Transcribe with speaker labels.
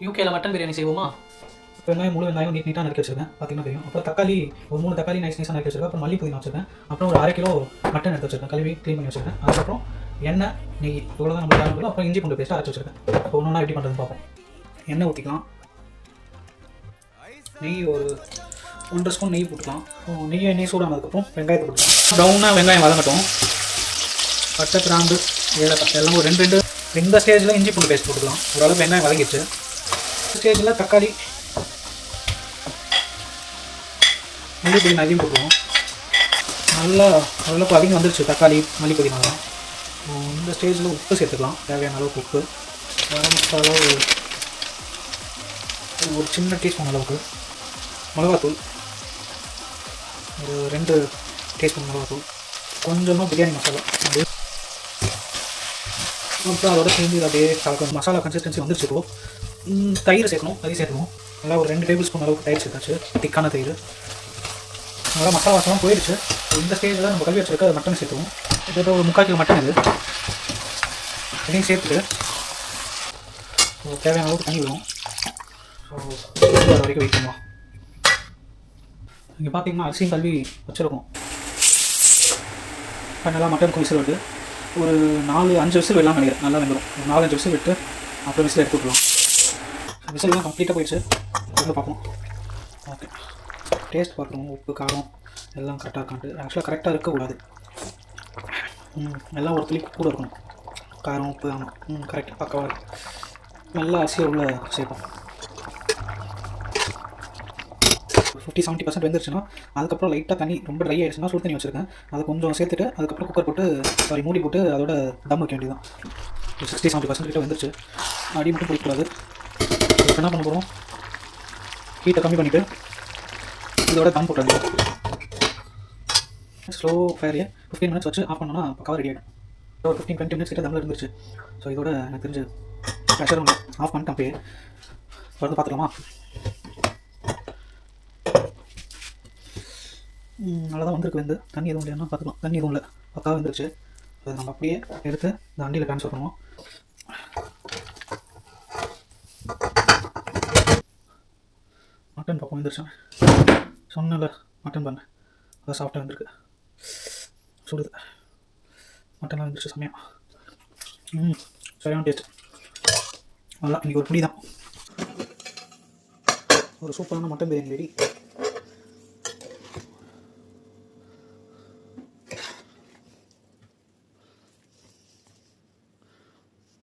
Speaker 1: யூகேல மட்டன் பிரியாணி செய்வோமா? வெங்காயம் முழு வெங்காயம் நீட்டாக நறுக்கி வச்சிருக்கேன், பார்த்தீங்கன்னா தெரியும். அப்புறம் தக்காளி ஒரு 3 தக்காளி நைஸாக நறுக்கி வச்சிருக்கேன். அப்புறம் மல்லி புதினா வச்சிருக்கேன். அப்புறம் ஒரு 1/2 கிலோ மட்டன் எடுத்து வச்சிருக்கேன், கழுவி க்ளீன் பண்ணி வச்சிருக்கேன். அதுக்கப்புறம் எண்ணெய், நெய் இவ்வளோ தான் நம்ம தேவைப்படுது. அப்புறம் இஞ்சி பூண்டு பேஸ்ட்டாக அரைச்சி வச்சிருக்கேன். இப்போ ஒன்றா எப்படி பண்ணுறதுன்னு பார்ப்போம். எண்ணெய் ஊற்றிக்கலாம். நெய் ஒரு 1.5 ஸ்பூன் நெய் போட்டுக்கலாம். நெய் சூடானதுக்கப்புறம் வெங்காயத்தை போட்டுக்கலாம். ப்ரௌனாக வெங்காயம் வதங்கட்டும். பட்டை, கிராம்பு, ஏலக்காய் எல்லாம் ஒரு 2 இந்த ஸ்டேஜில் இஞ்சி பூண்டு பேஸ்ட் போட்டுக்கலாம். ஓரளவுக்கு வெங்காயம் வதங்கிடுச்சு. ஸ்டேஜில் தக்காளி, மல்லி புதினா அதையும் போட்டுருவோம். நல்லா ஓரளவுக்கு வதங்கி வந்துருச்சு தக்காளி மல்லி புதினாலாம். இந்த ஸ்டேஜில் உப்பு சேர்த்துக்கலாம், தேவையான அளவுக்கு உப்பு. கரம் மசாலா ஒரு சின்ன டீஸ்பூன் அளவுக்கு. மிளகாத்தூள் ஒரு 2 டீஸ்பூன் மிளகாத்தூள். கொஞ்சமாக பிரியாணி மசாலா. அப்புறம் அதோட சேர்ந்து அப்படியே கலக்கணும். மசாலா கன்சிஸ்டன்சி வந்துருச்சு. இப்போது தயிர் சேர்க்கணும். தயிர் சேர்க்கணும். நல்லா ஒரு 2 டேபிள் ஸ்பூன் அளவுக்கு தயிர் சேர்த்தாச்சு, திக்கான தயிர். நல்லா மசாலா வாசலாம் போயிடுச்சு. இந்த ஸ்டேஜில் நம்ம கழுவி வச்சுருக்க மட்டன் சேர்த்துவோம். இதோட ஒரு 3/4 கிலோ மட்டன் இது. இதையும் சேர்த்துட்டு தேவையான அளவுக்கு தண்ணி விடும். அது வரைக்கும் வெயிட் பண்ணுவோம். இங்கே பார்த்தீங்கன்னா அரிசியும் கழுவி வச்சுருக்கோம். இப்போ நல்லா மட்டனுக்கு விசில் விட்டு ஒரு 4-5 விசில் விடலாம் நினைக்கிறேன். நல்லா வெந்துடும். ஒரு 4-5 விசில் விட்டு அப்புறம் விசில் எடுத்து விட்டுருவோம். விசில்லாம் கம்ப்ளீட்டாக போயிடுச்சு. வந்து பார்ப்போம். ஓகே, டேஸ்ட் பார்க்குறோம். உப்பு காரம் எல்லாம் கரெக்டாக இருக்கான்ட்டு. ஆக்சுவலாக கரெக்டாக இருக்கக்கூடாது. எல்லாம் ஒரு துளி கூட இருக்கணும். காரம், உப்பு. ஆமாம், கரெக்டாக பக்காவாக இருக்கும். நல்லா அரிசியை உள்ள சேர்ப்போம். 50-70% வெந்துருச்சுன்னா அதுக்கப்புறம் லைட்டாக தண்ணி ரொம்ப ட்ரை ஆகிடுச்சுன்னா சுடு தண்ணி வச்சுருக்கேன், அதை கொஞ்சம் சேர்த்துட்டு அதுக்கப்புறம் குக்கர் போட்டு மூடி போட்டு அதோட தம் வைக்க வேண்டியதான். 60-70% கிட்ட வந்துருச்சு. அடி மட்டும் பிடிக்கக்கூடாது. இப்போ என்ன பண்ண போகிறோம், ஹீட்டை கம்மி பண்ணிவிட்டு இதோட தம் போட்டு ஸ்லோ ஃபயர்லேயே 15 மினிட்ஸ் வச்சு ஆஃப் பண்ணோன்னா பக்காவாக ரெடி ஆகிடும். ஒரு 15-20 மினிட்ஸ் கிட்ட தம்மில் இருந்துச்சு. ஸோ இதோட எனக்கு தெரிஞ்சு ப்ரெஷர் ஒன்று ஆஃப் பண்ணிட்டு அப்படியே தொடர்ந்து பார்த்துக்கலாமா? நல்லா தான் வந்திருக்கு. வந்து தண்ணி எதுவும் இல்லைன்னா பார்த்துக்கலாம். தண்ணி எதுவும் இல்லை, பக்காவாக வந்துருச்சு. அதை நம்ம அப்படியே எடுத்து இந்த வண்டியில் ட்ரான்ஸ்ஃபர் பண்ணுவோம். மட்டன் பக்கம் வந்துருச்சு. சொன்னல மட்டன் பண்ண அதை சாஃப்டாக வந்துருக்கு. சுடுது மட்டன்லாம் வந்துருச்சு. செம்மையாக சரியான டேஸ்ட். நல்லா இன்றைக்கி ஒரு புளி தான். ஒரு சூப்பரான மட்டன் பிரியாணி ரெடி.